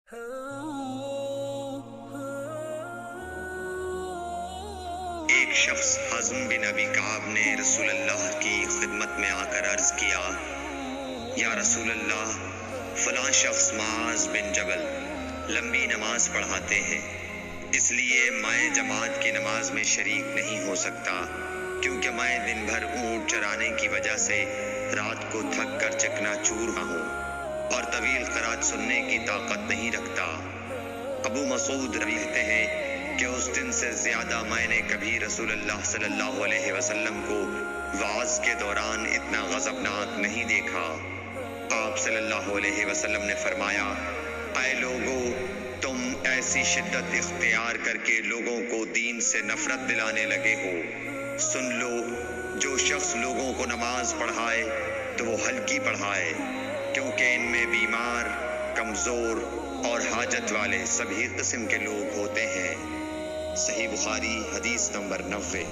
ایک شخص حزم بن ابی کعب نے رسول اللہ کی خدمت میں آ کر عرض کیا، یا رسول اللہ، فلاں شخص معاذ بن جبل لمبی نماز پڑھاتے ہیں، اس لیے میں جماعت کی نماز میں شریک نہیں ہو سکتا، کیونکہ میں دن بھر اونٹ چرانے کی وجہ سے رات کو تھک کر چکنا چور ہوں اور طویل قرات سننے کی طاقت نہیں رکھتا۔ ابو مسعود کہتے ہیں کہ اس دن سے زیادہ میں نے کبھی رسول اللہ صلی اللہ علیہ وسلم کو وعظ کے دوران اتنا غضبناک نہیں دیکھا۔ آپ صلی اللہ علیہ وسلم نے فرمایا، اے لوگو، تم ایسی شدت اختیار کر کے لوگوں کو دین سے نفرت دلانے لگے ہو۔ سن لو، جو شخص لوگوں کو نماز پڑھائے تو وہ ہلکی پڑھائے، کیونکہ ان میں بیمار، کمزور اور حاجت والے سبھی قسم کے لوگ ہوتے ہیں۔ صحیح بخاری حدیث نمبر 90۔